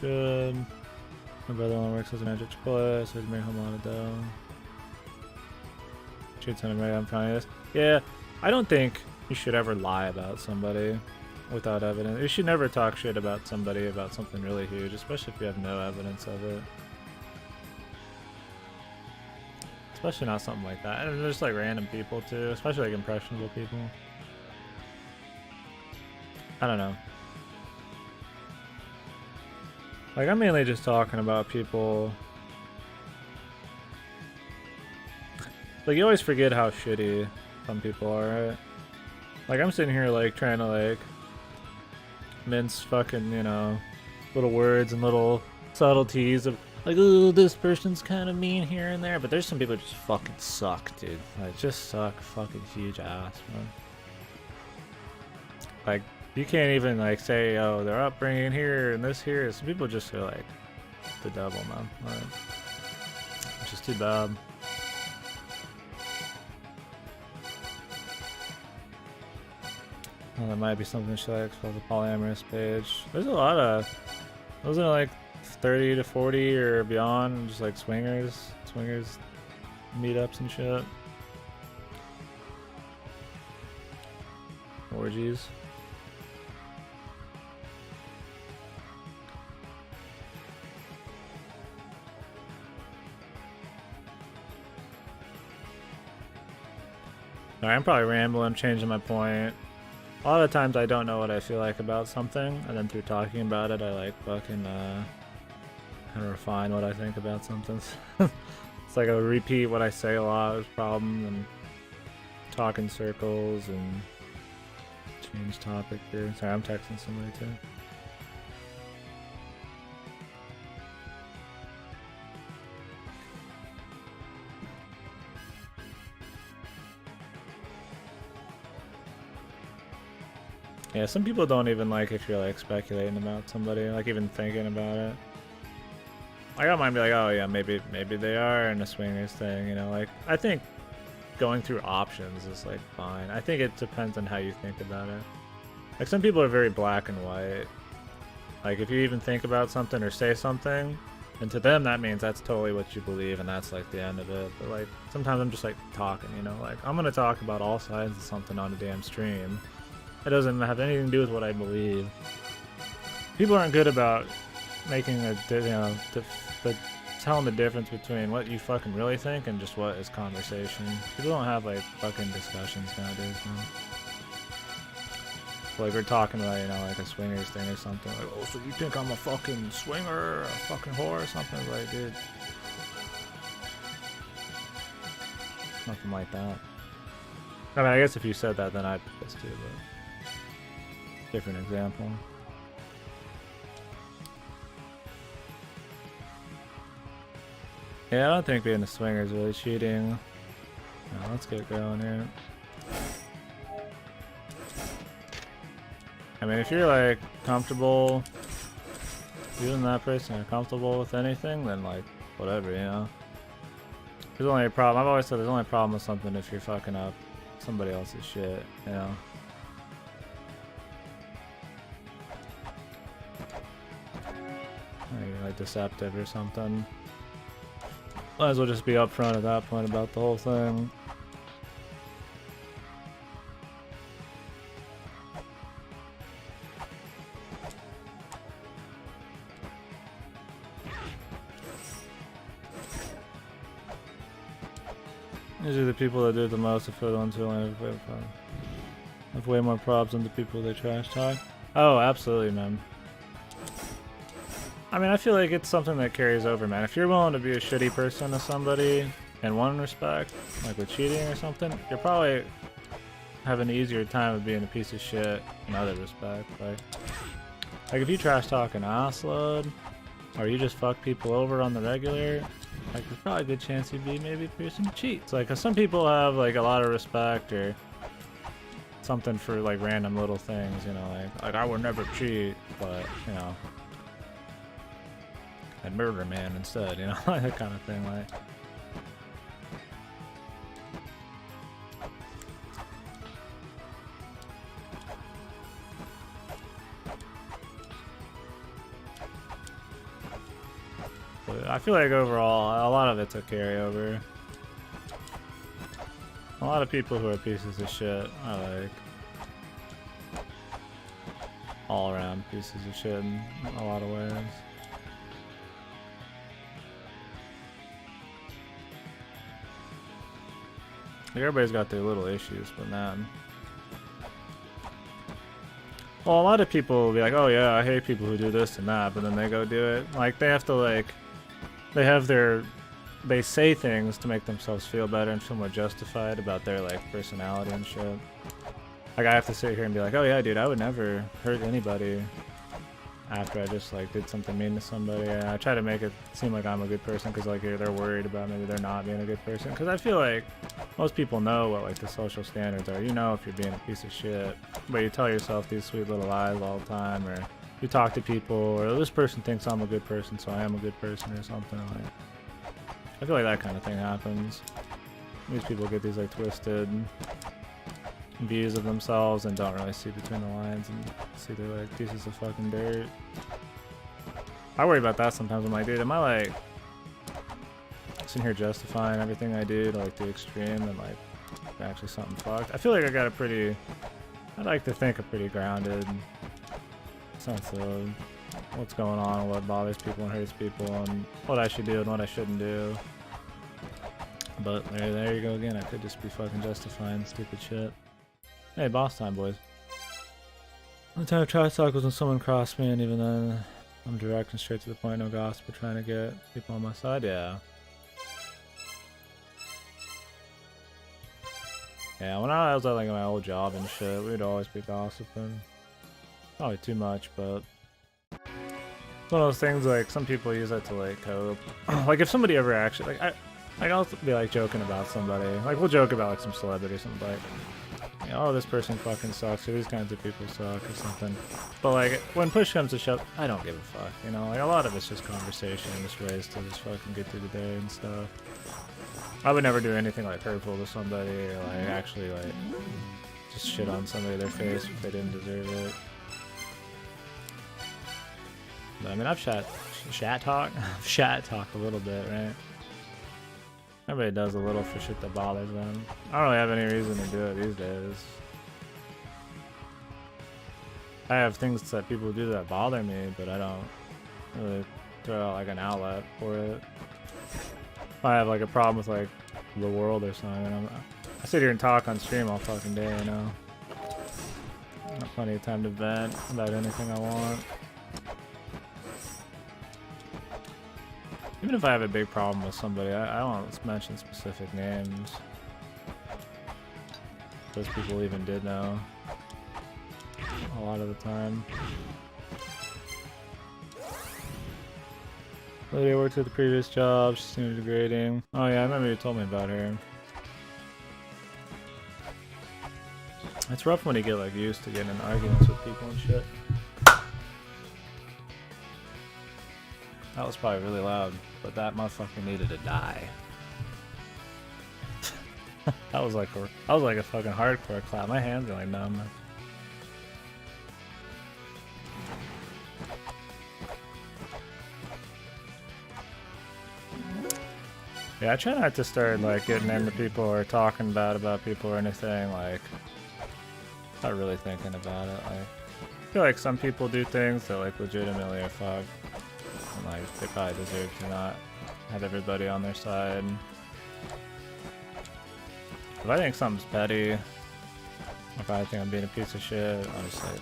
should. My brother only works as a magic player, so he's making a lot of dough. Cheats on a I'm trying this. Yeah, I don't think you should ever lie about somebody without evidence. You should never talk shit about somebody about something really huge, especially if you have no evidence of it. Especially not something like that. And there's like random people too, especially like impressionable people. I don't know. Like, I'm mainly just talking about people. Like, you always forget how shitty some people are, right? Like, I'm sitting here, like, trying to, like, mince fucking, you know, little words and little subtleties of, like, oh, this person's kind of mean here and there. But there's some people who just fucking suck, dude. Like, just suck fucking huge ass, man. Like, you can't even, like, say, oh, their upbringing here and this here. Some people just feel like the devil, man. Like, which is too bad. Well, that might be something she likes for the polyamorous page. There's a lot of, those are like 30 to 40 or beyond, just like swingers meetups and shit. Orgies. Alright, I'm probably rambling, changing my point. A lot of times I don't know what I feel like about something, and then through talking about it, I like fucking kind of refine what I think about something. It's like I repeat what I say a lot is a problem, and talk in circles, and change topic here. Sorry, I'm texting somebody too. Yeah, some people don't even like if you're like speculating about somebody, like even thinking about it. Like I might be like, oh yeah, maybe they are in a swingers thing, you know. Like I think going through options is like fine. I think it depends on how you think about it. Like some people are very black and white. Like if you even think about something or say something, and to them that means that's totally what you believe and that's like the end of it. But like sometimes I'm just like talking, you know, like I'm gonna talk about all sides of something on a damn stream. It doesn't have anything to do with what I believe. People aren't good about making a, you know, telling the difference between what you fucking really think and just what is conversation. People don't have like fucking discussions nowadays, man. So, like we're talking about, you know, like a swingers thing or something. Like, oh, so you think I'm a fucking swinger or a fucking whore or something? Like, dude. Nothing like that. I mean, I guess if you said that, then I'd be pissed too, but different example. Yeah, I don't think being a swinger is really cheating. No, let's get going here. I mean, if you're like comfortable, you and that person are comfortable with anything, then like whatever, you know. There's only a problem. I've always said there's only a problem with something if you're fucking up somebody else's shit, you know. Or you're like deceptive or something. Might as well just be upfront at that point about the whole thing. Usually the people that do it the most are the ones who only have way more problems than the people they trash talk. Oh, absolutely, man. I mean, I feel like it's something that carries over, man. If you're willing to be a shitty person to somebody in one respect, like with cheating or something, you're probably having an easier time of being a piece of shit in other respects. Like if you trash talk an ass load, or you just fuck people over on the regular, like there's probably a good chance you'd be maybe a person who cheats. Like, 'cause some people have like a lot of respect or something for like random little things, you know, like I would never cheat, but you know, I'd murder a man instead, you know, that kind of thing. Like, But I feel like overall, a lot of it's a carryover. A lot of people who are pieces of shit are like all around pieces of shit in a lot of ways. Everybody's got their little issues, but man. Well, a lot of people will be like, oh yeah, I hate people who do this and that, but then they go do it. Like, they have to, like, they say things to make themselves feel better and feel more justified about their, like, personality and shit. Like, I have to sit here and be like, oh yeah, dude, I would never hurt anybody after I just, like, did something mean to somebody. And I try to make it seem like I'm a good person because, like, they're worried about maybe they're not being a good person. Because I feel like most people know what, like, the social standards are. You know if you're being a piece of shit, but you tell yourself these sweet little lies all the time, or you talk to people, or this person thinks I'm a good person, so I am a good person, or something. Like, I feel like that kind of thing happens. These people get these, like, twisted views of themselves and don't really see between the lines and see they're like pieces of fucking dirt. I worry about that sometimes. I'm like, dude, am I like sitting here justifying everything I do to like the extreme and like actually something fucked? I feel like I got a pretty, I like to think a pretty grounded sense of what's going on and what bothers people and hurts people and what I should do and what I shouldn't do. But there you go again. I could just be fucking justifying stupid shit. Hey, boss time, boys. One time I tried to talk when someone crossed me, and even then, I'm direct and straight to the point, no gossip, but trying to get people on my side. Yeah. Yeah, when I was at like my old job and shit, we'd always be gossiping. Probably too much, but it's one of those things like some people use that to like cope. Like if somebody ever actually I'll be like joking about somebody. Like we'll joke about like some celebrity or something like, you know, oh, this person fucking sucks, or these kinds of people suck, or something. But like, when push comes to shove, I don't give a fuck, you know? Like, a lot of it's just conversation and just ways to just fucking get through the day and stuff. I would never do anything like hurtful to somebody, or like actually like just shit on somebody their face if they didn't deserve it. But, I mean, I've chat talk a little bit, right? Everybody does a little for shit that bothers them. I don't really have any reason to do it these days. I have things that people do that bother me, but I don't really throw out like an outlet for it. If I have like a problem with like the world or something, I sit here and talk on stream all fucking day, you know. I have plenty of time to vent about anything I want. Even if I have a big problem with somebody, I don't mention specific names. Those people even did know. A lot of the time. Lydia worked at the previous job, she seemed degrading. Oh yeah, I remember you told me about her. It's rough when you get like used to getting in arguments with people and shit. That was probably really loud, but that motherfucker needed to die. That was like a fucking hardcore clap. My hands are like numb. Yeah, I try not to start like getting into people or talking bad about people or anything, like not really thinking about it. Like, I feel like some people do things that like legitimately are fucked. And like they probably deserve to not have everybody on their side. If I think something's petty, if I think I'm being a piece of shit, I'll just like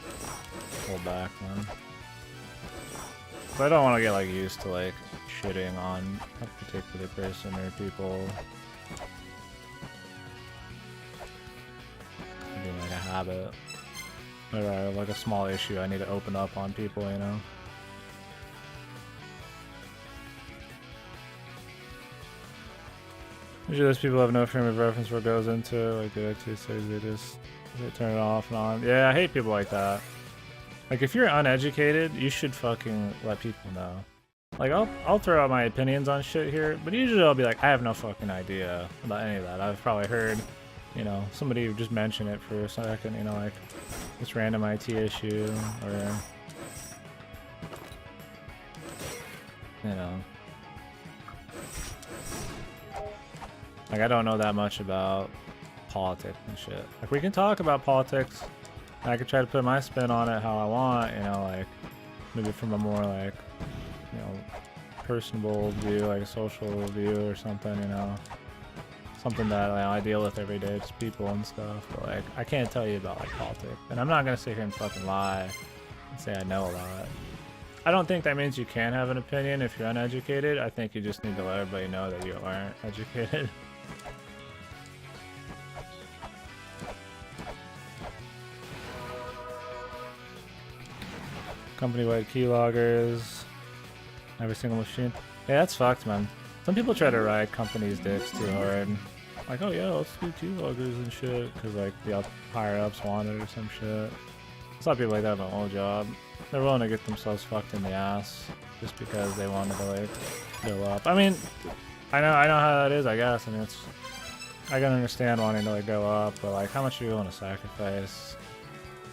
hold back, man. But I don't want to get like used to like shitting on a particular person or people. Being like a habit. Whenever I have like a small issue, I need to open up on people, you know? Usually those people have no frame of reference where it goes into it, like the actually says they turn it off and on. Yeah, I hate people like that. Like if you're uneducated, you should fucking let people know. Like I'll throw out my opinions on shit here, but usually I'll be like, I have no fucking idea about any of that. I've probably heard, you know, somebody just mention it for a second, you know, like this random IT issue or, you know, Like, I don't know that much about politics and shit. Like, we can talk about politics. I could try to put my spin on it how I want, you know, like, maybe from a more, like, you know, personable view, like a social view or something, you know. Something that, you know, I deal with every day, just people and stuff. But, like, I can't tell you about, like, politics. And I'm not gonna sit here and fucking lie and say I know a lot. I don't think that means you can't have an opinion if you're uneducated. I think you just need to let everybody know that you aren't educated. Company-wide keyloggers. Every single machine. Yeah, that's fucked, man. Some people try to ride companies' dicks too hard. Like, oh yeah, let's do keyloggers and shit. Because, like, the higher-ups want it or some shit. There's a lot of people like that have a whole job. They're willing to get themselves fucked in the ass just because they wanted to, like, go up. I mean, I know how that is, I guess. I mean, I can understand wanting to, like, go up, but, like, how much are you willing to sacrifice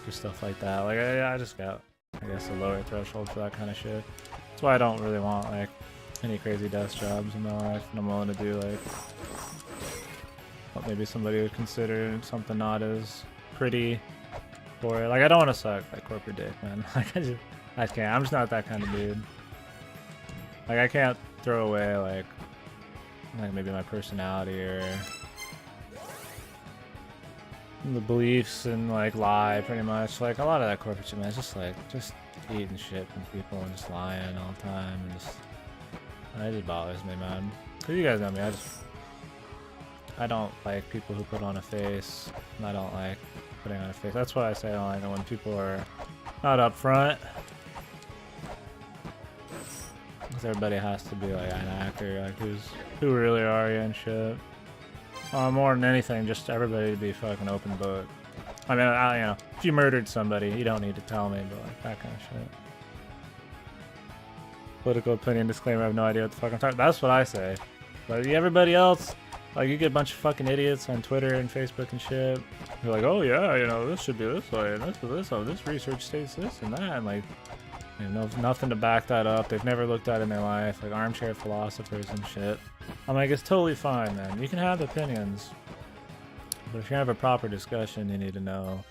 for stuff like that? Like, I just got, I guess, a lower threshold for that kind of shit. That's why I don't really want, like, any crazy desk jobs in my life, and I'm willing to do, like, what maybe somebody would consider something not as pretty for it. Like, I don't want to suck like corporate dick, man. Like, I can't. I'm just not that kind of dude. Like, I can't throw away, like maybe my personality or the beliefs and, like, lie pretty much. Like, a lot of that corporate shit, man, it's just, like, just eating shit from people and just lying all the time, and just, it just bothers me, man. Cause you guys know me, I don't like people who put on a face, and I don't like putting on a face. That's why I say I don't like it when people are not up front. Because everybody has to be, like, an actor, like, who really are you and shit. More than anything, just everybody to be fucking open book. I mean, you know, if you murdered somebody, you don't need to tell me, but, like, that kind of shit. Political opinion disclaimer, I have no idea what the fuck I'm talking about. That's what I say. But everybody else, like, you get a bunch of fucking idiots on Twitter and Facebook and shit. You're like, oh yeah, you know, this should be this way, and this research states this and that, and, like, you know, nothing to back that up. They've never looked at it in their life, like armchair philosophers and shit. I'm like, it's totally fine, man. You can have opinions, but if you're gonna have a proper discussion, you need to know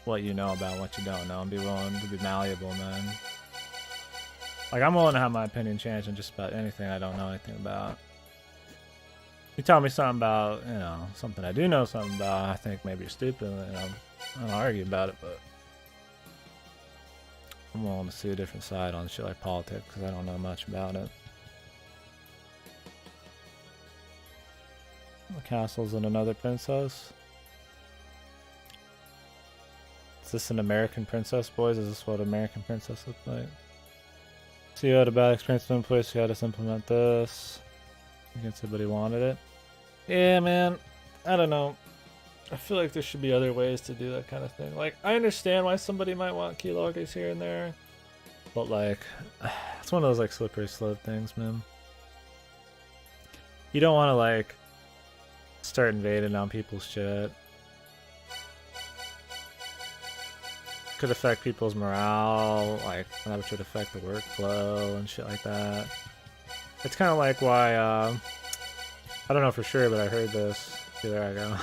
what you know about what you don't know and be willing to be malleable, man. Like, I'm willing to have my opinion change on just about anything I don't know anything about. You tell me something about, you know, something I do know something about, I think maybe you're stupid, and I don't argue about it, but I'm willing to see a different side on shit like politics because I don't know much about it. The castle's in another princess. Is this an American princess, boys? Is this what American princess looks like? So you had a bad experience with employees, so you had us implement this. I guess everybody wanted it. Yeah, man. I don't know. I feel like there should be other ways to do that kind of thing. Like, I understand why somebody might want keyloggers here and there, but, like, it's one of those, like, slippery slope things, man. You don't want to, like, start invading on people's shit. Could affect people's morale, like, that should affect the workflow and shit like that. It's kind of like why, I don't know for sure, but I heard this. See, there I go.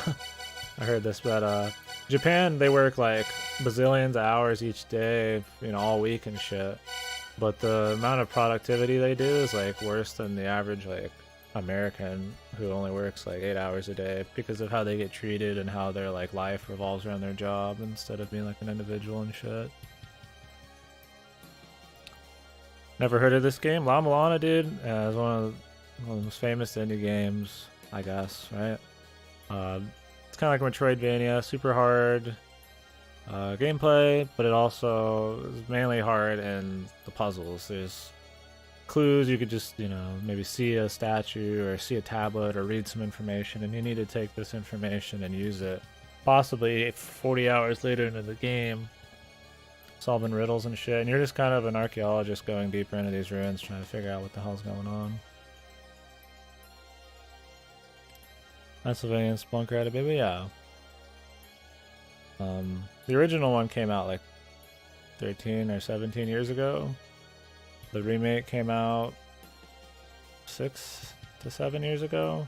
I heard this, but Japan, they work like bazillions of hours each day, you know, all week and shit. But the amount of productivity they do is, like, worse than the average, like, American who only works like 8 hours a day because of how they get treated and how their, like, life revolves around their job instead of being like an individual and shit. Never heard of this game? Mulana, dude. It's one of the most famous indie games, I guess, right? It's kind of like a Metroidvania, super hard gameplay, but it also is mainly hard in the puzzles. There's clues, you could just, you know, maybe see a statue or see a tablet or read some information, and you need to take this information and use it. Possibly 40 hours later into the game, solving riddles and shit, and you're just kind of an archaeologist going deeper into these ruins trying to figure out what the hell's going on. Pennsylvania Spelunker had a baby, yeah. The original one came out like 13 or 17 years ago. The remake came out 6 to 7 years ago.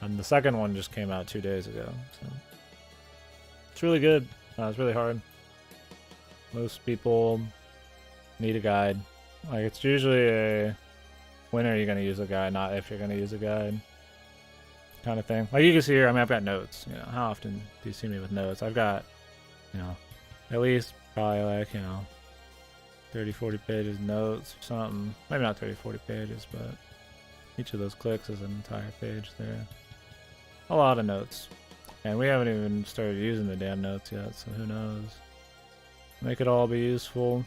And the second one just came out 2 days ago. So it's really good. It's really hard. Most people need a guide. Like, it's usually a when are you going to use a guide, not if you're going to use a guide kind of thing. Like you can see here, I mean, I've got notes. You know, how often do you see me with notes? I've got, you know, at least probably like, you know, 30, 40 pages notes or something. Maybe not 30, 40 pages, but each of those clicks is an entire page there. A lot of notes. And we haven't even started using the damn notes yet, so who knows. Make it all be useful.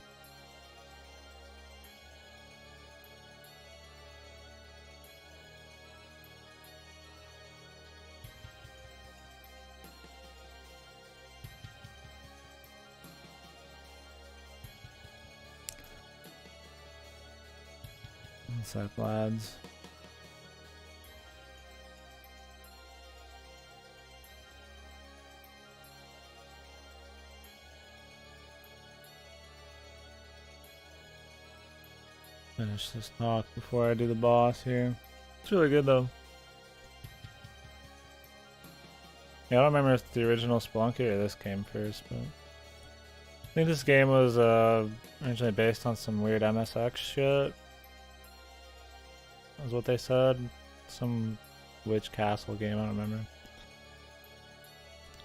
What's up, lads? Finish this talk before I do the boss here. It's really good though. Yeah, I don't remember if the original Spelunky or this came first, but I think this game was originally based on some weird MSX shit. That's what they said. Some witch castle game, I don't remember.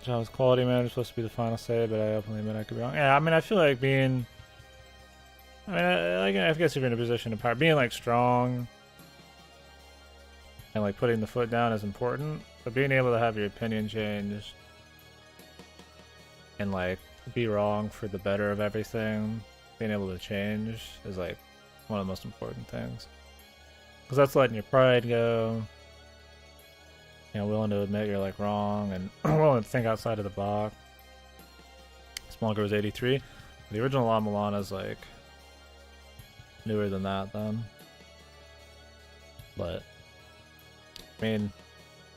Java's quality manager supposed to be the final say, but I openly admit I could be wrong. Yeah, I mean, I feel like being... I mean, I guess if you're in a position of power, being like strong and like putting the foot down is important, but being able to have your opinion changed and like be wrong for the better of everything, being able to change is like one of the most important things. Because that's letting your pride go, you know, willing to admit you're like wrong and willing to think outside of the box. Smolker was 83. The original La Mulana is like newer than that then. But I mean,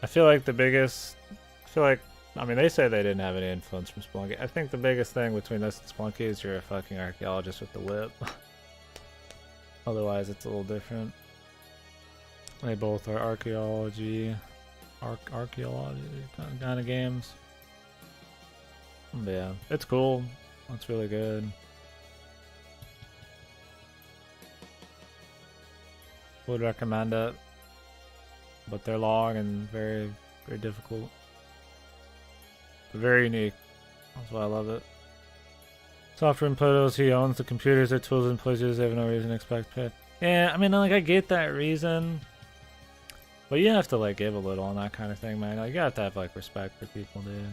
I feel like I mean, they say they didn't have any influence from Spelunky. I think the biggest thing between this and Spelunky is you're a fucking archaeologist with the whip. Otherwise, it's a little different. They both are archaeology kind of games. But yeah, it's cool. It's really good. Would recommend it, but they're long and very, very difficult. But very unique. That's why I love it. Software input, he owns the computers, their tools, and employees use. They have no reason to expect pay. Yeah, I mean, like, I get that reason, but you have to like give a little and that kind of thing, man. Like, you have to have like respect for people, dude.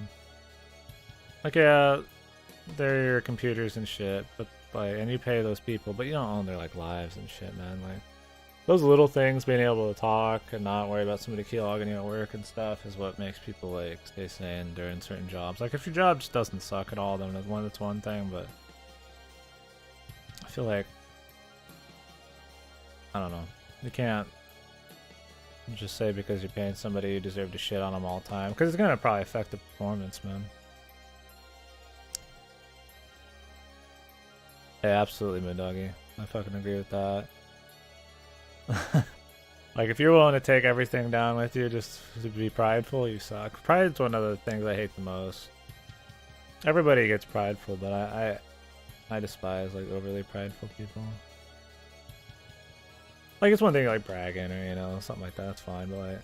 Like, yeah, they're your computers and shit, but like, and you pay those people, but you don't own their like lives and shit, man. Like, those little things, being able to talk and not worry about somebody keylogging you at work and stuff, is what makes people like stay sane during certain jobs. Like, if your job just doesn't suck at all, then that's one thing. But I feel like, I don't know, you can't just say because you're paying somebody you deserve to shit on them all the time, because it's gonna probably affect the performance, man. Yeah, absolutely, Moondoggy. I fucking agree with that. Like, if you're willing to take everything down with you just to be prideful, you suck. Pride's one of the things I hate the most. Everybody gets prideful, but I despise like overly prideful people. Like, it's one thing like bragging or, you know, something like that's fine, but like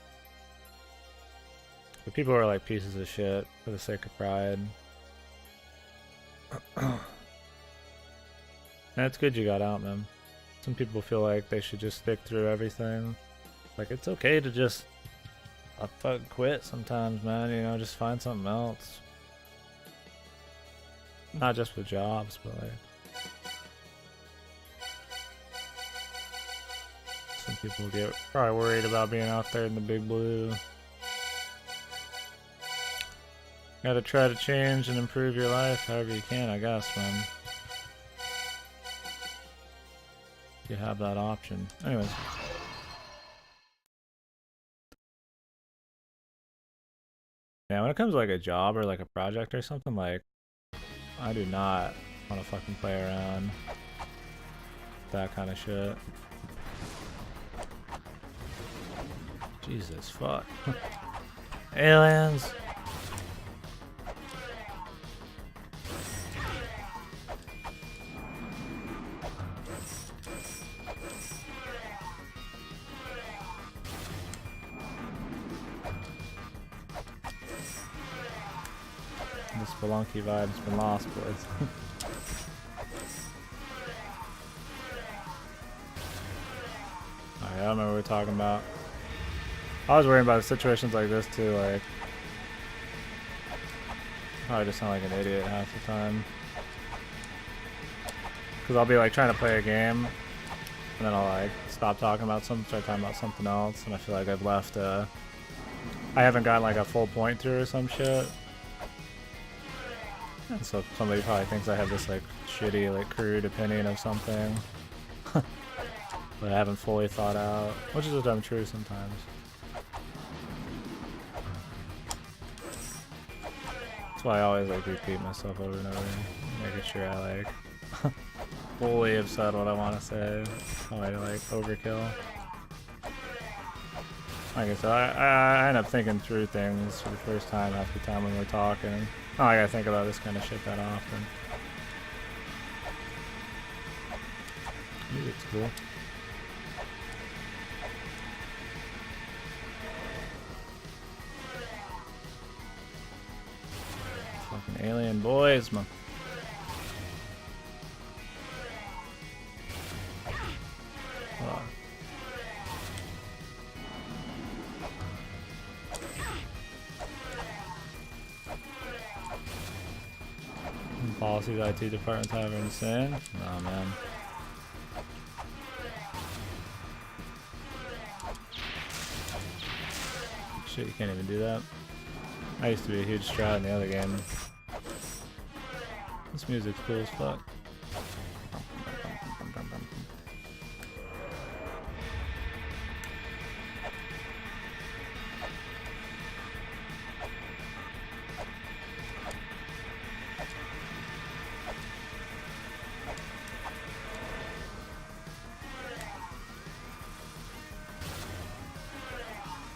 the people who are like pieces of shit for the sake of pride. That's good you got out, man. Some people feel like they should just stick through everything. Like, it's okay to just fucking quit sometimes, man. You know, just find something else. Not just with jobs, but like, some people get probably worried about being out there in the big blue. Gotta try to change and improve your life however you can, I guess, man. You have that option. Anyways. Yeah, when it comes to like a job or like a project or something, like, I do not want to fucking play around with that kind of shit. Jesus, fuck. aliens. The Spelunky vibe's been lost, boys. Alright, I don't remember what we were talking about. I was worrying about situations like this too, like... I just sound like an idiot half the time. Because I'll be like trying to play a game, and then I'll like stop talking about something, start talking about something else, and I feel like I've left I haven't gotten like a full point through or some shit. And so somebody probably thinks I have this like shitty, like crude opinion of something that I haven't fully thought out, which is damn true sometimes. That's why I always like repeat myself over and over, making sure I like fully have said what I want to say. How I like overkill. Like I said, I end up thinking through things for the first time half the time when we're talking. Oh, I gotta think about this kind of shit that often. Music's cool. Fucking alien boys, man. Oh. Policies IT departments have insane? Nah, man. Shit, you can't even do that. I used to be a huge strat in the other game. This music's cool as fuck.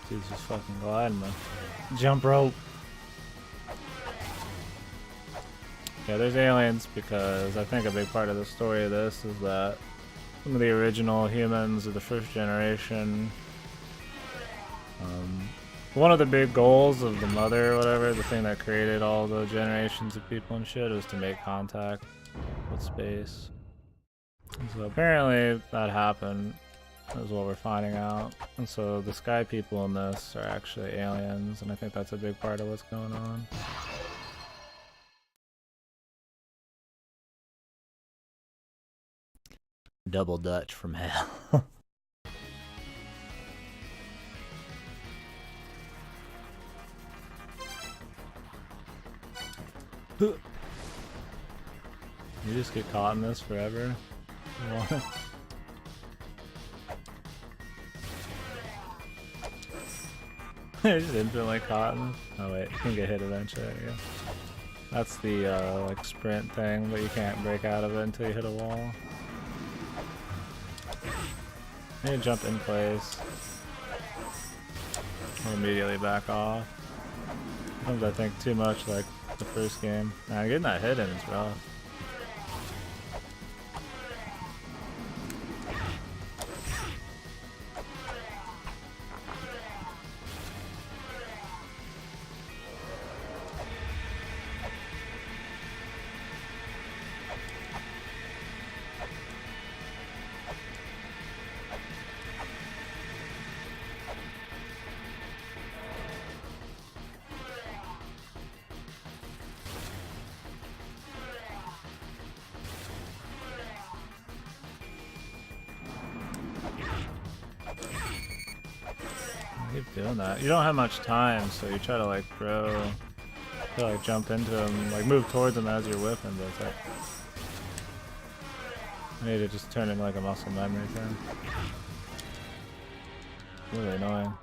Dude's just fucking gliding, man. Jump rope. Yeah, there's aliens because I think a big part of the story of this is that some of the original humans of the first generation, one of the big goals of the mother or whatever, the thing that created all the generations of people and shit, was to make contact with space. And so apparently that happened, is what we're finding out. And so the sky people in this are actually aliens, and I think that's a big part of what's going on. Double Dutch from hell. You just get caught in this forever? You're just instantly caught in this? Oh wait, you can get hit eventually, yeah. That's the like sprint thing, but you can't break out of it until you hit a wall. You need to jump in place. Or immediately back off. Sometimes I think too much like the first game. Nah, getting that hit in is rough. Keep doing that. You don't have much time, so you try to like throw, try to like jump into them, like move towards them as you're whipping, but it's like I need to just turn into like a muscle memory thing. Really annoying.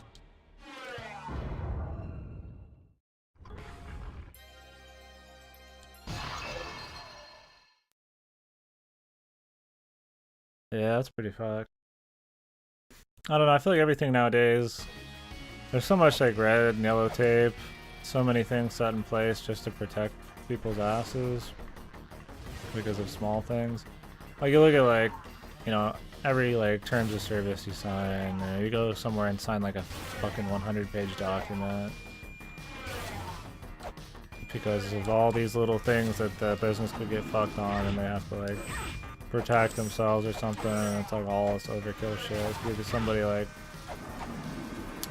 Yeah, that's pretty fucked. I don't know, I feel like everything nowadays There's so much like red and yellow tape, so many things set in place just to protect people's asses because of small things. Like you look at like, you know, every like terms of service you sign, or you go somewhere and sign like a fucking 100-page document because of all these little things that the business could get fucked on, and they have to like protect themselves or something. And it's like all this overkill shit. Either somebody like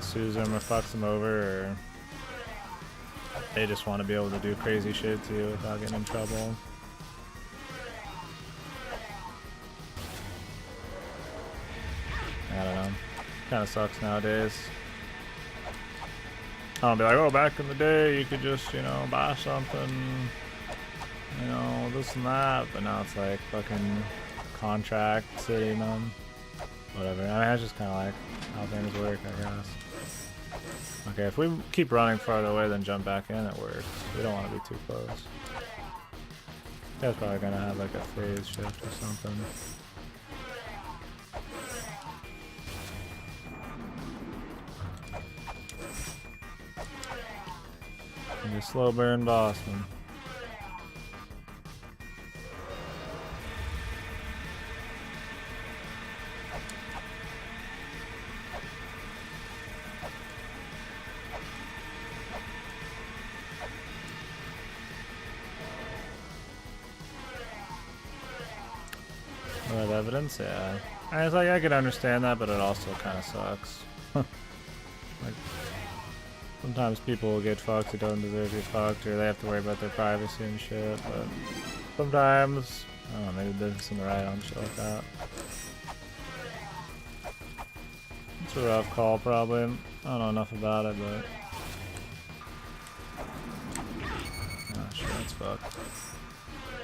sues them or fucks them over, or they just want to be able to do crazy shit to you without getting in trouble. I don't know. Kind of sucks nowadays. I don't be like, oh, back in the day you could just, you know, buy something, you know, this and that, but now it's like fucking contract city, man. Whatever. I mean, that's just kind of like how things work, I guess. Okay, if we keep running farther away then jump back in, it works. We don't want to be too close. That's probably gonna have like a phase shift or something. You slow burn Boston. With evidence, yeah. I was like, I could understand that, but it also kind of sucks. Like, sometimes people will get fucked who don't deserve to get fucked, or they have to worry about their privacy and shit, but sometimes, I don't know, maybe the business in the right on shit like that. It's a rough call, probably. I don't know enough about it, but... oh shit, that's fucked.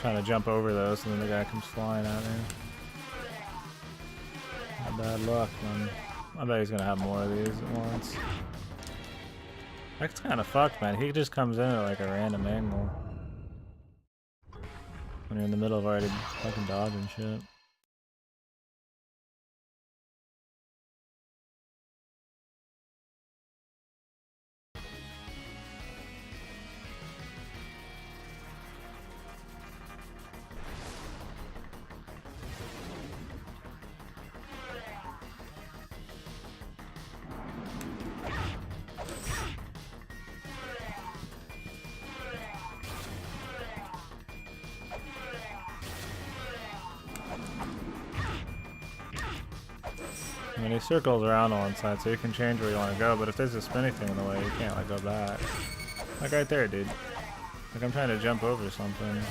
Trying to jump over those, and then the guy comes flying at me. Bad luck, man. I bet he's gonna have more of these at once. That's kind of fucked, man. He just comes in at like a random angle when you're in the middle of already fucking dodging shit. I mean, he circles around on one side, so you can change where you want to go, but if there's a spinny thing in the way, you can't, like, go back. Like, right there, dude. Like, I'm trying to jump over something.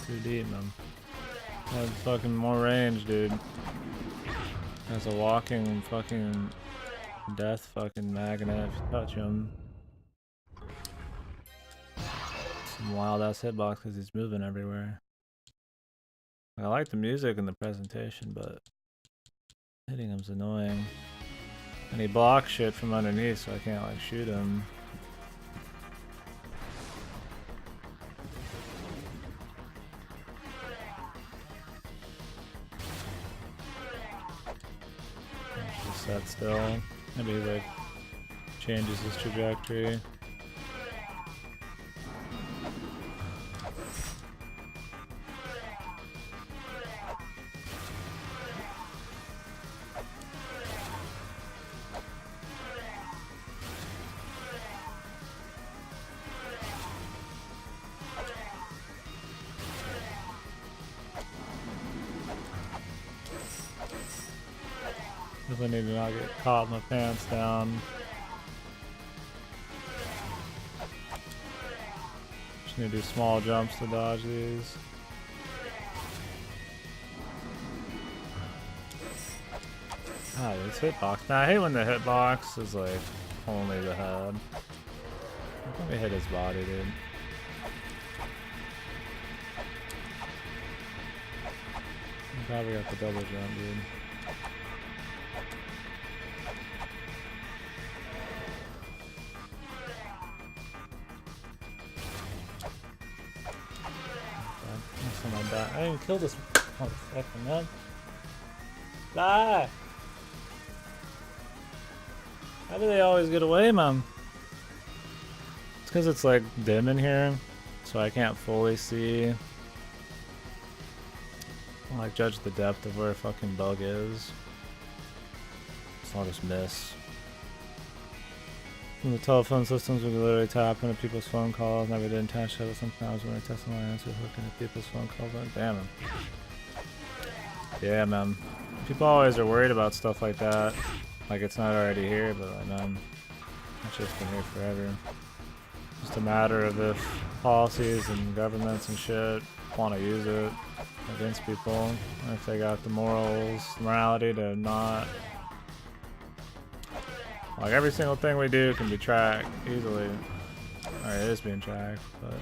Too deep, man. Has fucking more range, dude. Has a walking fucking death fucking magnet if you touch him. Some wild ass hitbox because he's moving everywhere. I like the music and the presentation, but hitting him's annoying. And he blocks shit from underneath, so I can't like shoot him. Set still. Maybe he like changes his trajectory. Really need to not get caught in my pants down. Just need to do small jumps to dodge these. Ah, this hitbox. Now I hate when the hitbox is like only the head. Let me hit his body, dude. Probably got the double jump, dude. I didn't even kill this motherfucker, man. Die! How do they always get away, man? It's because it's like dim in here, so I can't fully see. Like judge the depth of where a fucking bug is. So I'll just miss. From the telephone systems, we could literally tap into people's phone calls. Never did attach that, but sometimes when I test my answer, hooking into people's phone calls. Like, damn. Yeah, man. People always are worried about stuff like that. Like it's not already here, but like, man, it's just been here forever. Just a matter of if policies and governments and shit want to use it against people, or if they got the morality to not. Like every single thing we do can be tracked easily. Or it is being tracked, but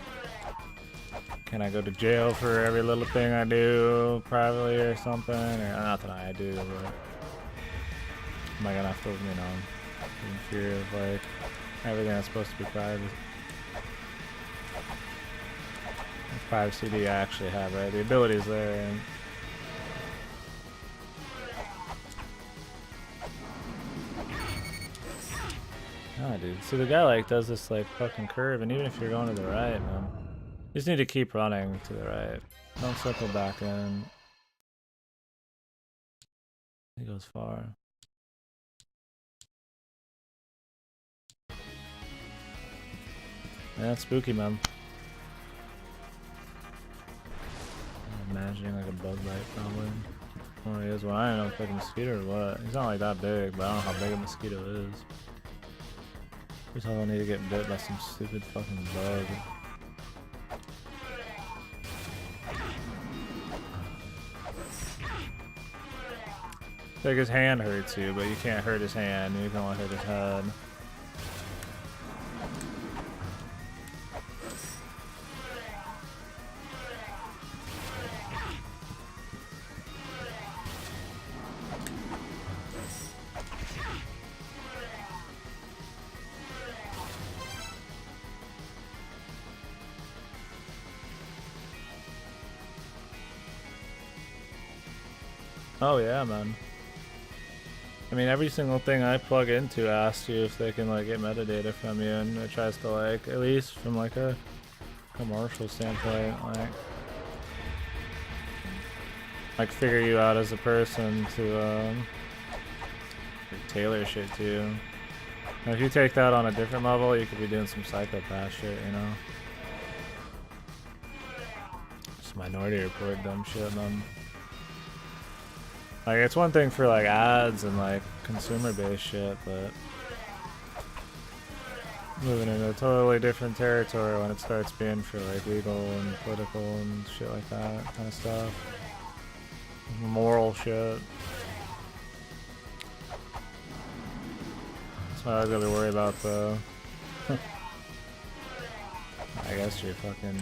can I go to jail for every little thing I do privately or something? Or not that I do, but am I gonna have to, you know, in fear of like everything that's supposed to be private? What privacy do you actually have, right? The ability is there. And nah, dude. See, the guy like does this like fucking curve, and even if you're going to the right, man, you just need to keep running to the right. Don't circle back in. He goes far. Yeah, that's spooky, man. I'm imagining like a bug bite, probably. Oh, he is. Well, I don't know if like a mosquito or what. He's not like that big, but I don't know how big a mosquito is. We totally need to get bit by some stupid fucking bug. Like his hand hurts you, but you can't hurt his hand. You can only hurt his head. Oh yeah, man. I mean, every single thing I plug into asks you if they can like get metadata from you, and it tries to like, at least from like a commercial standpoint, like figure you out as a person to tailor shit to you. And if you take that on a different level, you could be doing some psychopath shit, you know? Just Minority Report dumb shit, man. Like, it's one thing for like ads and like consumer-based shit, but moving into a totally different territory when it starts being for like legal and political and shit like that kind of stuff. Moral shit. That's why I was gonna worry about the I guess your fucking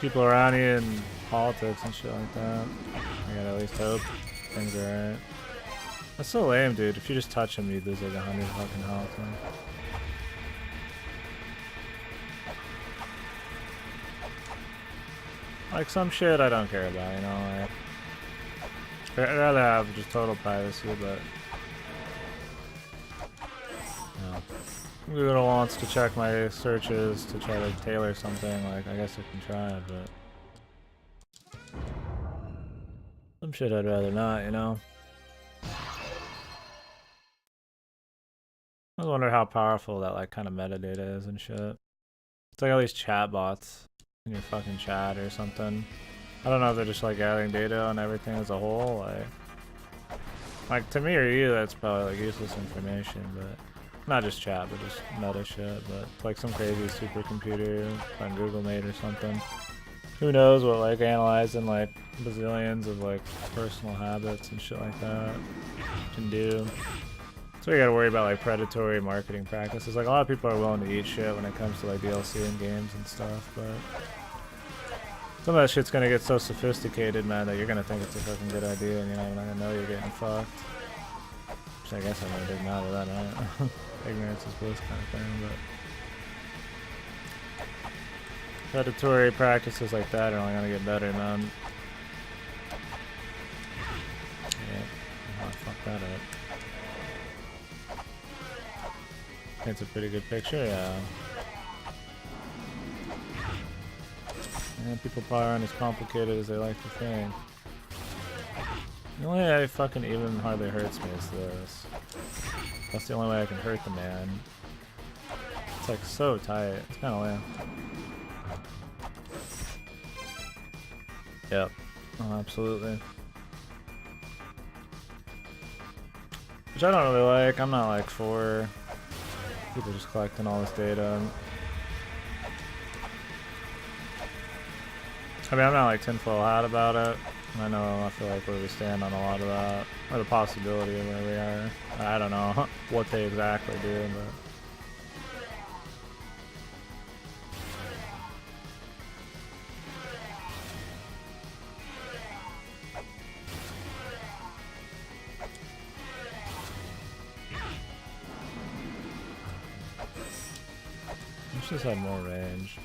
people around you in politics and shit like that. I gotta at least hope things are alright. That's so lame, dude. If you just touch him, you lose like 100 fucking health. Man. Like some shit I don't care about, you know? Like, I'd rather have just total privacy, but you know, Google wants to check my searches to try to tailor something. Like, I guess I can try, but some shit I'd rather not, you know? I wonder how powerful that like kind of metadata is and shit. It's like all these chatbots in your fucking chat or something. I don't know if they're just like gathering data on everything as a whole. Like to me or you, that's probably like useless information, but not just chat, but just meta shit. But it's like some crazy supercomputer on Google made or something. Who knows what like analyzing like bazillions of like personal habits and shit like that can do. So we gotta worry about like predatory marketing practices. Like a lot of people are willing to eat shit when it comes to like DLC and games and stuff, but Some of that shit's gonna get so sophisticated, man, that you're gonna think it's a fucking good idea, and you're not even gonna know you're getting fucked. Which I guess I really didn't matter that, right? Ignorance is bliss kind of thing, but predatory practices like that are only gonna get better, man. Yeah, oh, fuck that up. It's a pretty good picture, yeah. And people probably aren't as complicated as they like to think. The only way I fucking even hardly hurts me is this. That's the only way I can hurt the man. It's like so tight. It's kind of lame. Yep. Oh, absolutely. Which I don't really like. I'm not like for people just collecting all this data. I mean, I'm not like tinfoil hat about it. I know, I feel like where we stand on a lot of that, or the possibility of where we are. I don't know what they exactly do, but let's just have more range.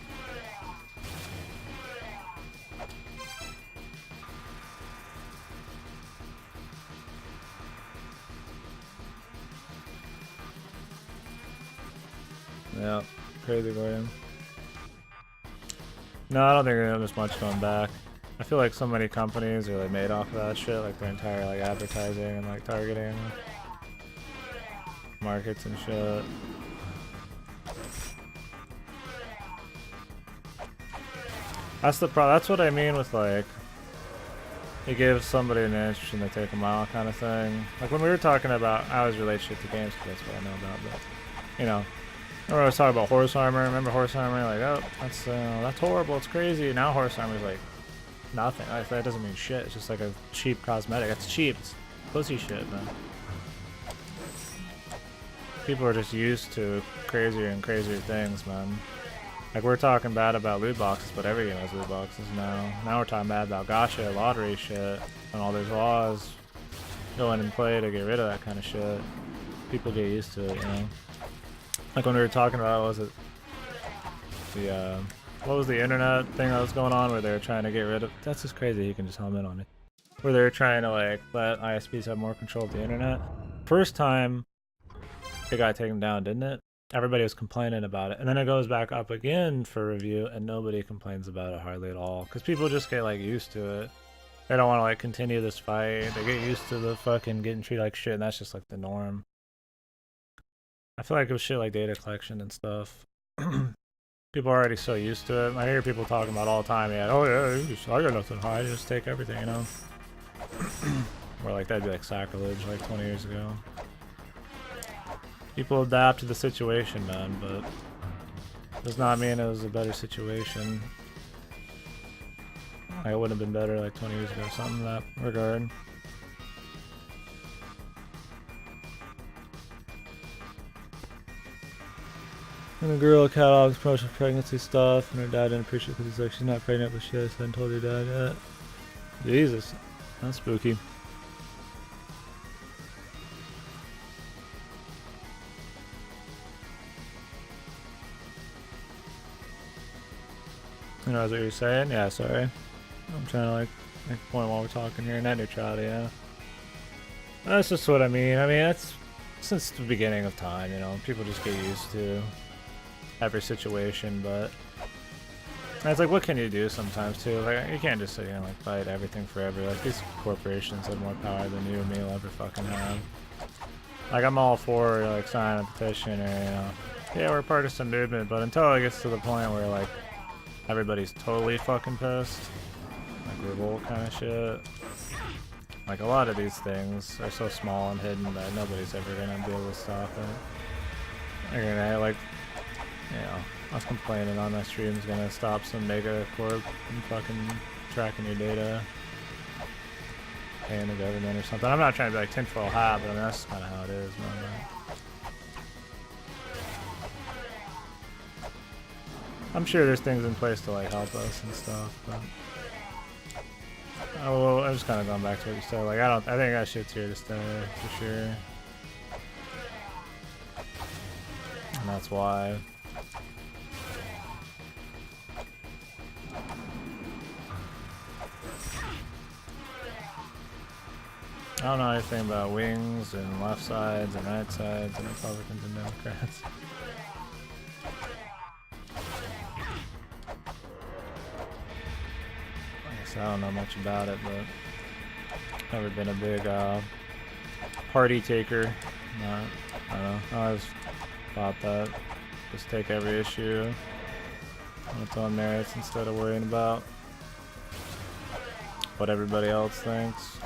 Yeah, crazy William. No, I don't think there's much going back. I feel like so many companies are like made off of that shit, like their entire like advertising and like targeting markets and shit. That's the problem. That's what I mean with like, you give somebody an inch and they take a mile kind of thing. Like when we were talking about, I always relate shit to games because that's what I know about, but you know. Remember I was talking about horse armor. Remember horse armor? Like, oh, that's horrible. It's crazy. Now horse armor is like nothing. Like, that doesn't mean shit. It's just like a cheap cosmetic. It's cheap. It's pussy shit, man. People are just used to crazier and crazier things, man. Like we're talking bad about loot boxes, but every game has loot boxes now. Now we're talking bad about gacha, lottery shit, and all these laws go in and play to get rid of that kind of shit. People get used to it, you know. Like when we were talking about, what was it the what was the internet thing that was going on where they were trying to get rid of? That's just crazy. You can just home in on it. Where they were trying to like let ISPs have more control of the internet. First time it got taken down, didn't it? Everybody was complaining about it, and then it goes back up again for review, and nobody complains about it hardly at all because people just get like used to it. They don't want to like continue this fight. They get used to the fucking getting treated like shit, and that's just like the norm. I feel like it was shit like data collection and stuff. People are already so used to it. I hear people talking about all the time. Yeah, oh yeah, I got nothing to hide. Just take everything, you know. Or like that'd be like sacrilege, like 20 years ago. People adapt to the situation, man, but does not mean it was a better situation. Like, it wouldn't have been better like 20 years ago, something in that regard. And the girl catalogs promotion pregnancy stuff, and her dad didn't appreciate it because he's like, she's not pregnant, but she hasn't told her dad yet. Jesus, that's spooky. You know, that's what you're saying? Yeah, sorry. I'm trying to like make a point while we're talking here. Net neutrality, yeah. That's just what I mean. I mean, that's since the beginning of time, you know. People just get used to every situation, but it's like, what can you do sometimes too? Like, you can't just sit here and like fight everything forever. Like, these corporations have more power than you and me will ever fucking have. Like, I'm all for like signing a petition or, you know, yeah, we're part of some movement, but until it gets to the point where like everybody's totally fucking pissed, like revolt kind of shit. Like, a lot of these things are so small and hidden that nobody's ever gonna be able to stop it. They're gonna like, you know, us complaining on that stream is gonna stop some mega corp from fucking tracking your data, paying the government or something. I'm not trying to be like tinfoil hat, but I mean, that's kind of how it is, man. I'm sure there's things in place to like help us and stuff, but oh, well, I'm just kind of going back to what you said. Like I think that shit's here to stay for sure, and that's why. I don't know anything about wings and left sides and right sides and Republicans and Democrats. I guess I don't know much about it, but never been a big party taker. I don't know. I always thought that just take every issue on its own merits instead of worrying about what everybody else thinks.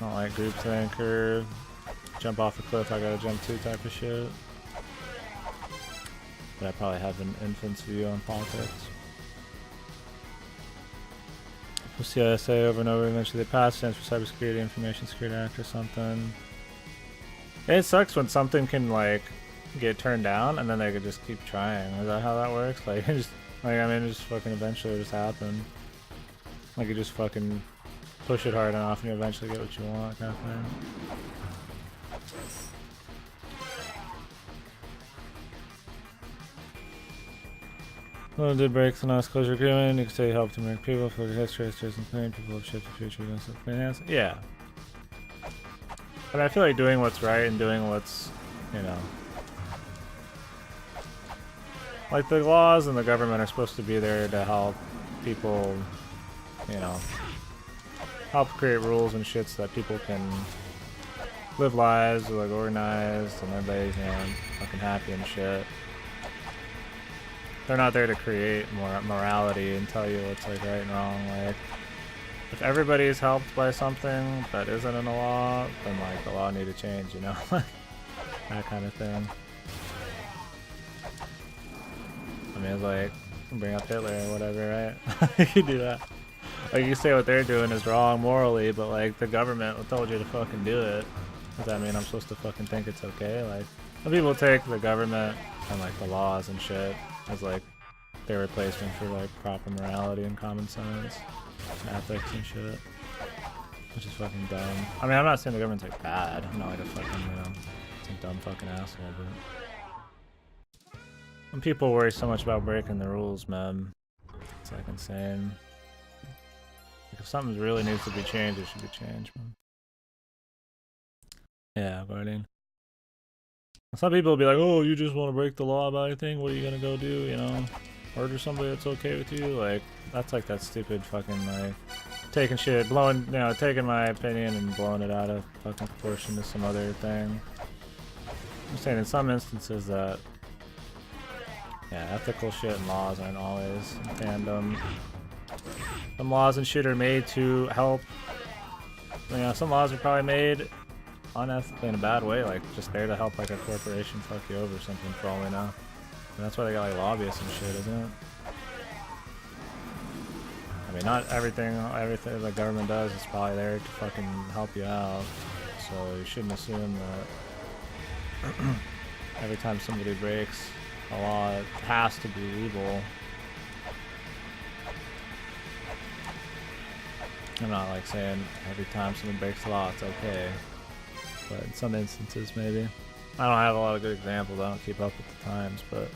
Not like groupthink or jump off a cliff I gotta jump to type of shit. But I probably have an infant's view on politics. We'll see CISA over and over, eventually they pass, stands for Cybersecurity Information Security Act or something. It sucks when something can like get turned down and then they could just keep trying. Is that how that works? Like just like I mean it just fucking eventually just happen. Like you just fucking push it hard enough and you eventually get what you want, kind of thing. Well, did break the non-disclosure agreement. You can say help to make people for history, and clean. People have shit the future against the finance. Yeah. But I feel like doing what's right and doing what's, you know, like the laws and the government are supposed to be there to help people, you know, help create rules and shit so that people can live lives like organized and everybody's, you know, fucking happy and shit. They're not there to create more morality and tell you what's like right and wrong. Like, if everybody's helped by something that isn't in the law, then like the law need to change, you know, that kind of thing. I mean, it's like bring up Hitler or whatever, right? You do that. Like you say what they're doing is wrong morally, but like the government told you to fucking do it. Does that mean I'm supposed to fucking think it's okay? Like, some people take the government and like the laws and shit as like their replacement for like proper morality and common sense and ethics and shit, which is fucking dumb. I mean, I'm not saying the government's like bad. I'm not like a fucking, you know, some dumb fucking asshole, but when people worry so much about breaking the rules, man, it's like insane. Like if something really needs to be changed, it should be changed, man. Yeah, Guardian. Some people will be like, oh, you just want to break the law about anything? What are you gonna go do, you know? Murder somebody that's okay with you? Like, that's like that stupid fucking, like, taking shit, blowing, you know, taking my opinion and blowing it out of fucking proportion to some other thing. I'm saying in some instances that, yeah, ethical shit and laws aren't always in tandem. Some laws and shit are made to help. You know, some laws are probably made unethically in a bad way, like just there to help like a corporation fuck you over or something for all we know. And that's why they got like lobbyists and shit, isn't it? I mean, not everything the government does is probably there to fucking help you out. So you shouldn't assume that every time somebody breaks a law, it has to be evil. I'm not like saying every time someone breaks the law it's okay, but in some instances maybe. I don't have a lot of good examples, I don't keep up with the times, but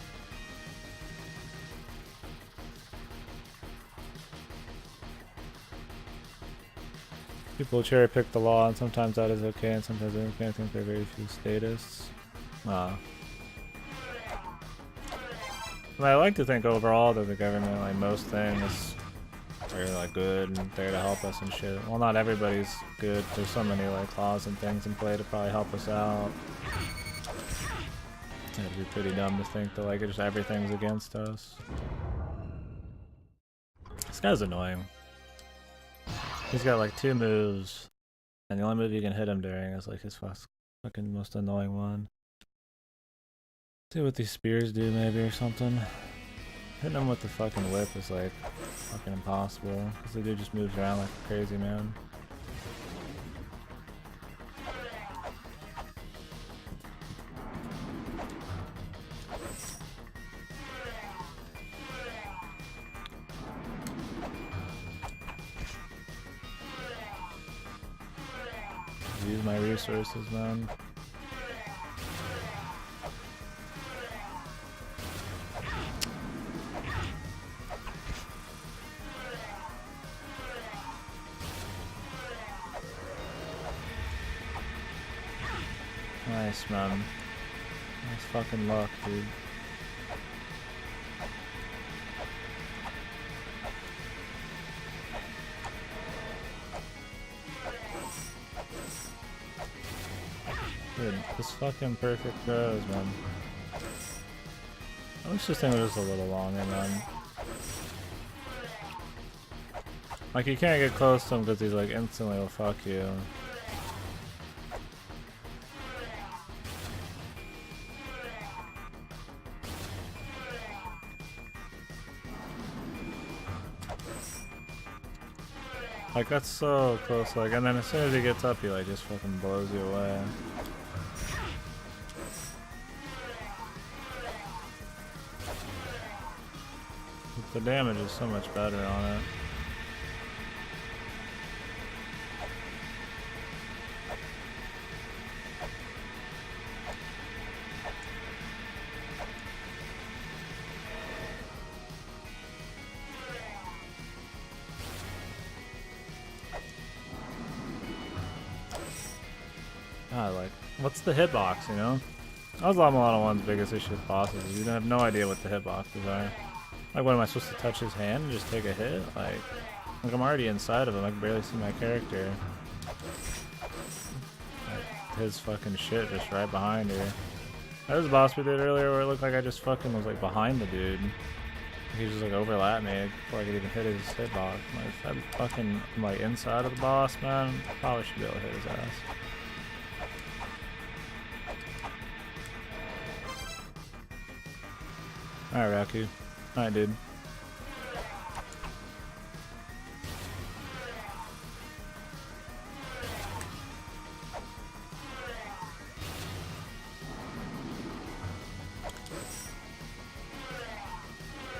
people cherry pick the law and sometimes that is okay and sometimes they don't. I think they're very few statists. But I like to think overall that the government, like most things, are like good and there to help us and shit. Well, not everybody's good. There's so many like laws and things in play to probably help us out. It'd be pretty dumb to think that like just everything's against us. This guy's annoying. He's got like 2 moves, and the only move you can hit him during is like his fucking most annoying one. See what these spears do maybe or something. Hitting him with the fucking whip is like fucking impossible, because the dude just moves around like a crazy man. use my resources, man. Nice, man. Nice fucking luck, dude. Dude, this fucking perfect throws, man. I wish this thing was just a little longer, man. Like, you can't get close to him because he's like instantly will fuck you. Like, that's so close, like, and then as soon as he gets up, he like just fucking blows you away. But the damage is so much better on it. God, like, what's the hitbox, you know? That was Mulana 1's biggest issue with bosses. You have no idea what the hitboxes are. Like, what am I supposed to touch his hand and just take a hit? Like I'm already inside of him. I can barely see my character. Like, his fucking shit just right behind her. That was the boss we did earlier where it looked like I just fucking was like behind the dude. He just like overlapped me before I could even hit his hitbox. Like, if I'm fucking like inside of the boss, man, I probably should be able to hit his ass. Alright, Raku. Alright, dude.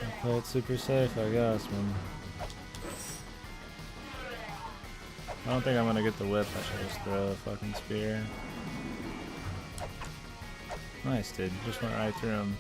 I'll play it super safe, I guess, man. I don't think I'm gonna get the whip. I should just throw a fucking spear. Nice, dude. Just went right through him.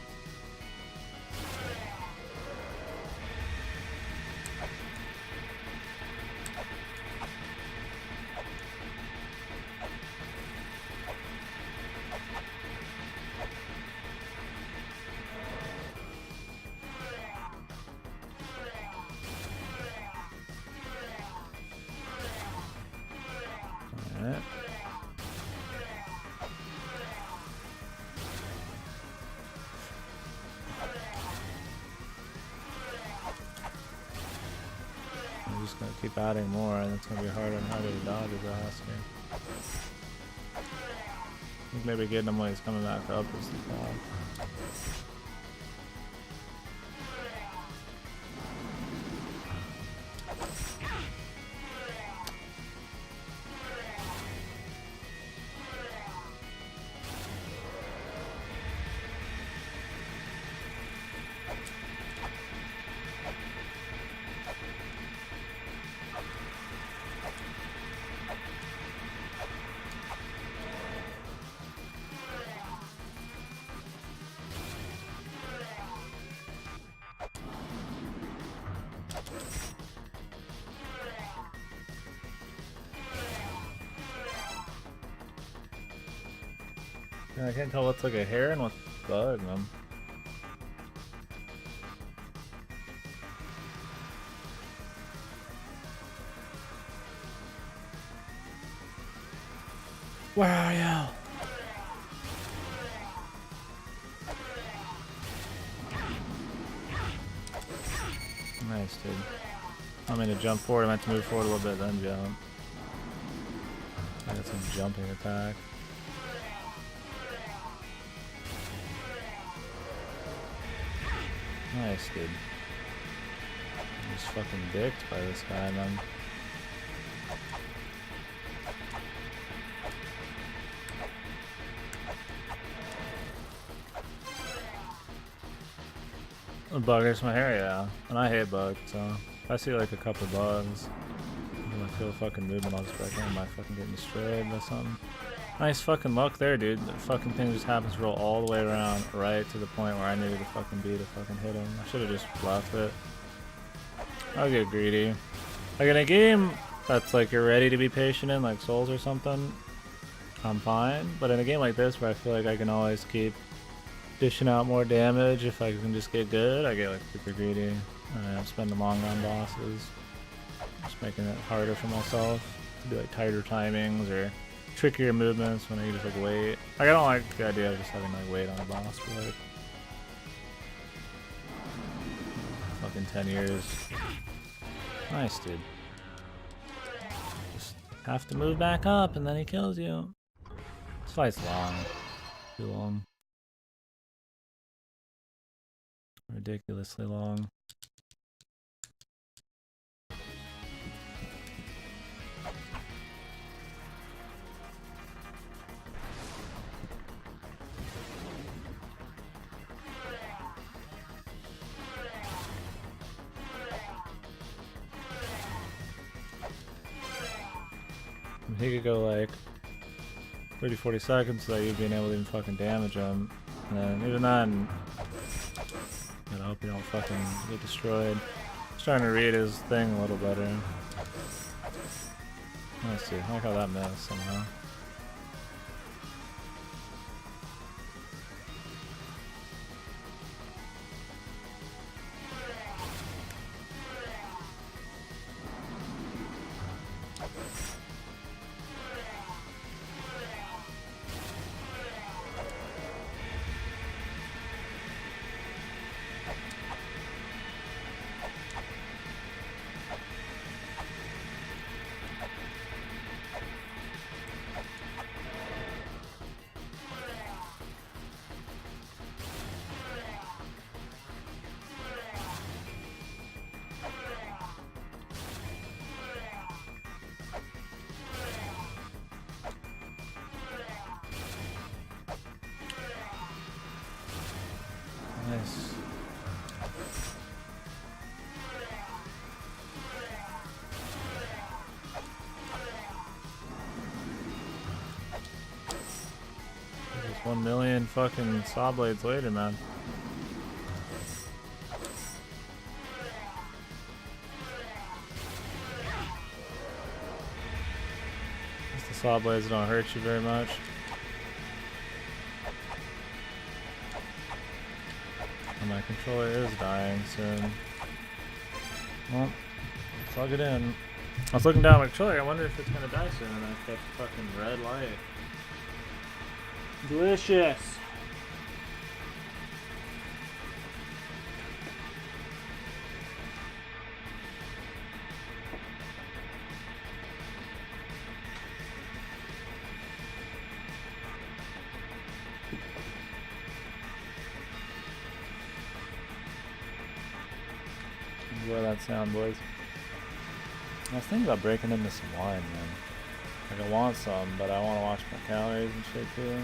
Alright. I'm just gonna keep adding more, and it's gonna be harder and harder to dodge as I ask here. I think maybe getting him when he's coming back up is the problem. I can't tell what's like a hair and what's a bug, man. Where are you? Nice, dude. I meant to jump forward. I meant to move forward a little bit, then jump. I got some jumping attack. Nice, dude. I'm just fucking dicked by this guy, man. Buggers my hair, yeah. And I hate bugs, so if I see like a couple bugs, I'm gonna feel the fucking movement, I'll just be like, oh, am I fucking getting destroyed by something? Nice fucking luck there, dude. The fucking thing just happens to roll all the way around, right to the point where I needed to fucking be to fucking hit him. I should have just left it. I'll get greedy. Like in a game that's like you're ready to be patient in, like Souls or something, I'm fine. But in a game like this where I feel like I can always keep dishing out more damage if I can just get good, I get like super greedy. I'm spending long run bosses. Just making it harder for myself to do like tighter timings or trickier movements when I just like wait. Like, I don't like the idea of just having like wait on a boss for like fucking 10 years. Nice, dude. Just have to move back up and then he kills you. This fight's long. Too long. Ridiculously long. He could go like 30-40 seconds without you being able to even fucking damage him. And then even then, I hope you don't fucking get destroyed. Just trying to read his thing a little better. Let's see, I like how that missed somehow. Nice. Just 1 million fucking saw blades later, man. The saw blades don't hurt you very much. My controller is dying soon. Well, plug it in. I was looking down my controller, I wonder if it's gonna die soon, and I kept fucking red light. Delicious! Enjoy that sound, boys. I was thinking about breaking into some wine, man. Like, I want some, but I want to watch my calories and shit too.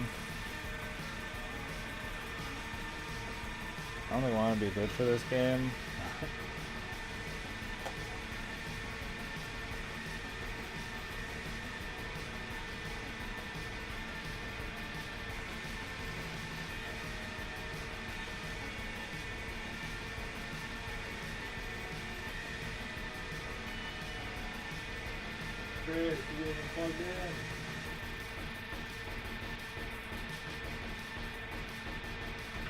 I don't think wine would be good for this game. Chris, you even plugged in.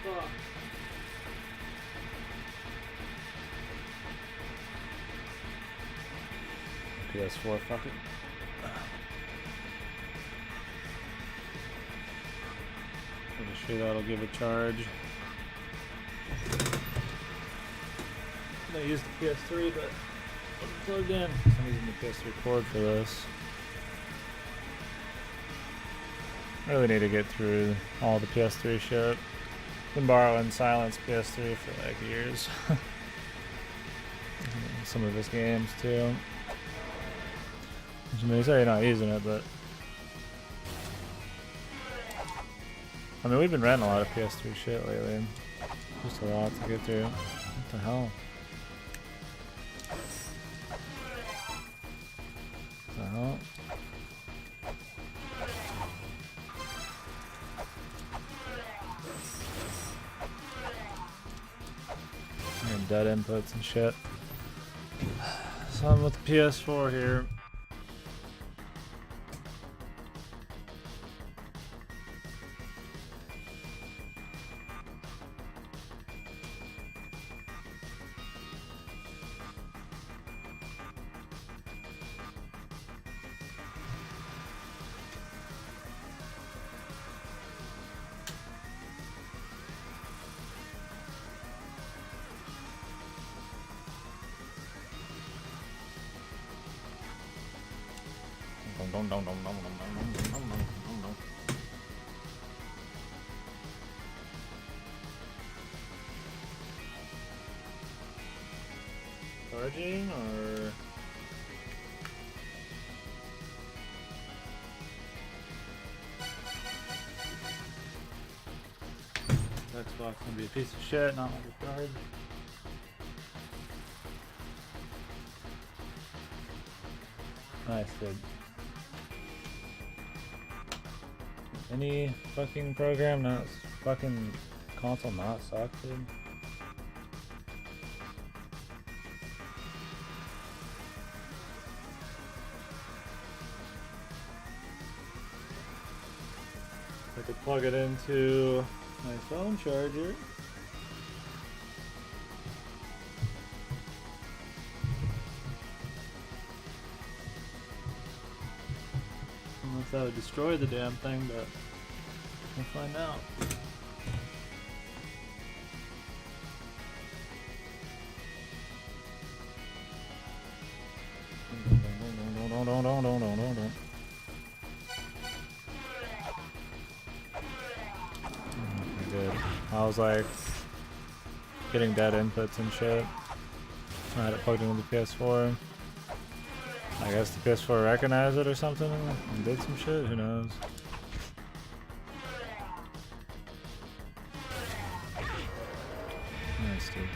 Fuck. PS4, fuck it. Pretty sure that'll give a charge. I used the PS3, but wasn't plugged in. I'm using the PS3 cord for this. I really need to get through all the PS3 shit. Been borrowing Silence PS3 for like years. Some of his games too. Which may say you're not using it, but I mean, we've been renting a lot of PS3 shit lately. Just a lot to get through. What the hell? Oh. And dead inputs and shit. So I'm with the PS4 here. Charging or Xbox gonna be a piece of shit, not like a card. Nice, dude. Any fucking program not fucking console not suck, dude. I could plug it into my phone charger. Unless that would destroy the damn thing, but we'll find out. Good. I was like getting dead inputs and shit. I had it plugged into the PS4. I guess the PS4 recognized it or something and did some shit. Who knows? Nice, dude.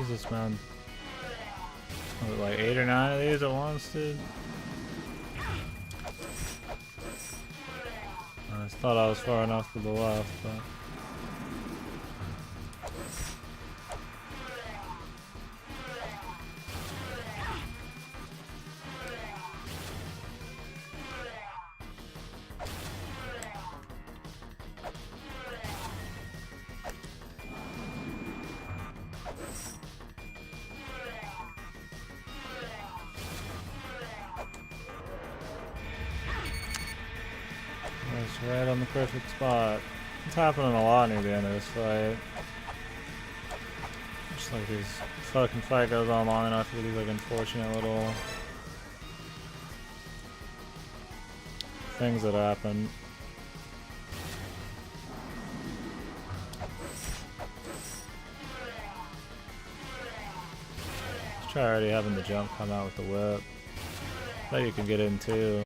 Jesus, man. What, like 8 or 9 of these at once, dude? I just thought I was far enough to the left, but... Right on the perfect spot. It's happening a lot near the end of this fight. Just like this fucking fight goes on long enough with these like unfortunate little things that happen. Try already having the jump come out with the whip. Bet you can get in too.